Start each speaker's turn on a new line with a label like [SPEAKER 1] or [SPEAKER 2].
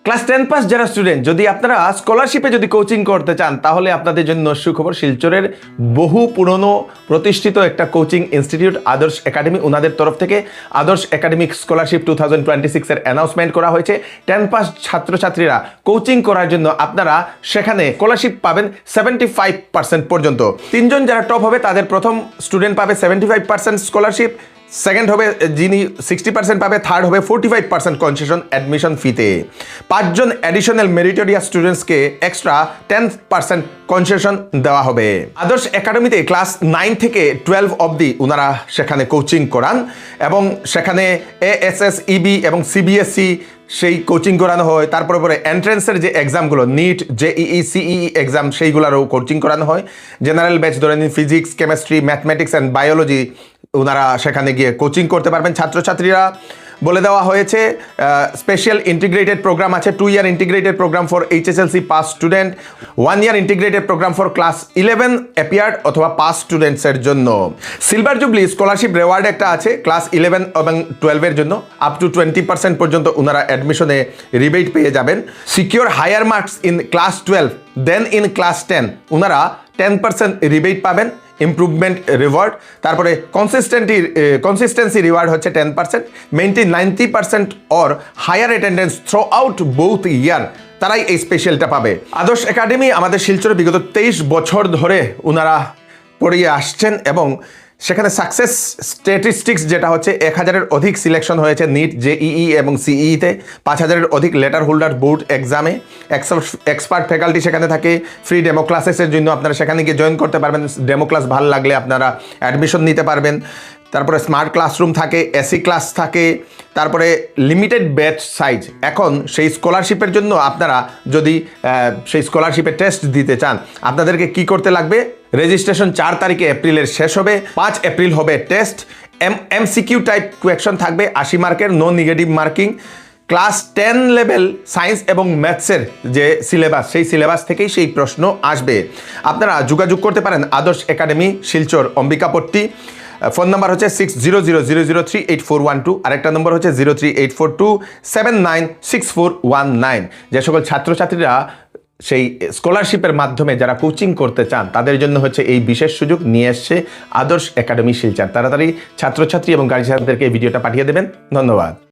[SPEAKER 1] Class 10 pass যারা student, যদি আপনারা স্কলারশিপে যদি কোচিং করতে চান তাহলে আপনাদের জন্য সুখবর। শিলচরের বহু পুরনো প্রতিষ্ঠিত একটা কোচিং ইনস্টিটিউট আদর্শ একাডেমি, ওনাদের তরফ থেকে আদর্শ একাডেমিক স্কলারশিপ 2026 এর অ্যানাউন্সমেন্ট করা হয়েছে। 10 পাস ছাত্রছাত্রীরা কোচিং করার জন্য আপনারা সেখানে স্কলারশিপ পাবেন 75% পর্যন্ত। তিনজন যারা টপ হবে তাদের প্রথম স্টুডেন্ট পাবে 75% স্কলারশিপ, সেকেন্ড হবে যিনি 60% পাবে, থার্ড হবে 45% কনসেশন অ্যাডমিশন ফিতে। 5 জন অ্যাডিশনাল মেরিটোরিয়াস স্টুডেন্টসকে এক্সট্রা 10% কনসেশন দেওয়া হবে। আদর্শ একাডেমিতে ক্লাস 9 থেকে 12 অবধি ওনারা সেখানে কোচিং করান এবং সেখানে এএসএস, ইবি এবং সিবিএসই সেই কোচিং করানো হয়। তারপরে পরে এন্ট্রেন্সের যে এক্সামগুলো, নিট, জেইই, সিইই এক্সাম, সেইগুলোরও কোচিং করানো হয়। জেনারেল ব্যাচ ধরে নিন, physics, chemistry, mathematics and biology ওনারা সেখানে গিয়ে কোচিং করতে পারবেন ছাত্রছাত্রীরা। বলে দেওয়া হয়েছে স্পেশাল ইন্টিগ্রেটেড প্রোগ্রাম আছে, 2 year integrated program for HSLC pass student, 1 year integrated program for class 11 appeared অথবা পাস স্টুডেন্টসের জন্য। সিলভার জুবলি স্কলারশিপ রেওয়ার্ড একটা আছে ক্লাস 11 এবং 12 এর জন্য, আপ টু 20% পর্যন্ত ওনারা অ্যাডমিশনে রিবেট পেয়ে যাবেন। Secure higher marks in class 12 then in class 10, ওনারা 10% রিবেট পাবেন, ইমপ্রুভমেন্ট রিওয়ার্ড। তারপরে কনসিস্টেন্সি রিওয়ার্ড হচ্ছে 10%, maintain 90% or higher attendance throughout both year, তারাই এই স্পেশালটা পাবে। আদর্শ একাডেমি আমাদের শিলচরে বিগত 23 বছর ধরে ওনারা পড়িয়ে আসছেন এবং সেখানে সাকসেস স্ট্যাটিস্টিক্স যেটা হচ্ছে 1000-এর অধিক সিলেকশন হয়েছে নিট, জেইই এবং সিইতে, 5000-এর অধিক লেটার হোল্ডার বোর্ড এক্সামে, এক্সপার্ট ফ্যাকাল্টি সেখানে থাকে। ফ্রি ডেমো ক্লাসেসের জন্য আপনারা সেখানে গিয়ে জয়েন করতে পারবেন, ডেমো ক্লাস ভালো লাগলে আপনারা অ্যাডমিশন নিতে পারবেন। তারপরে স্মার্ট ক্লাসরুম থাকে, এসি ক্লাস থাকে, তারপরে লিমিটেড ব্যাচ সাইজ। এখন সেই স্কলারশিপের জন্য আপনারা যদি সেই স্কলারশিপের টেস্ট দিতে চান, আপনাদেরকে কি করতে লাগবে? রেজিস্ট্রেশন 4 তারিখে এপ্রিলের শেষ হবে, 5 এপ্রিল হবে টেস্ট। এমসিকিউ টাইপ কোয়েকশন থাকবে 80 মার্কের, no negative marking. Class 10 level science এবং ম্যাথসের যে সিলেবাস, সেই সিলেবাস থেকেই সেই প্রশ্ন আসবে। আপনারা যোগাযোগ করতে পারেন আদর্শ academy, Silchar, Ambikapatti. Phone number হচ্ছে 6000038412, আরেকটা নম্বর হচ্ছে 03842796419। যে সকল ছাত্রছাত্রীরা সেই স্কলারশিপের মাধ্যমে যারা কোচিং করতে চান তাদের জন্য হচ্ছে এই বিশেষ সুযোগ নিয়ে এসছে আদর্শ একাডেমি শিলচর। তাড়াতাড়ি ছাত্রছাত্রী এবং গার্জিয়ানদেরকে এই ভিডিওটা পাঠিয়ে দেবেন। ধন্যবাদ।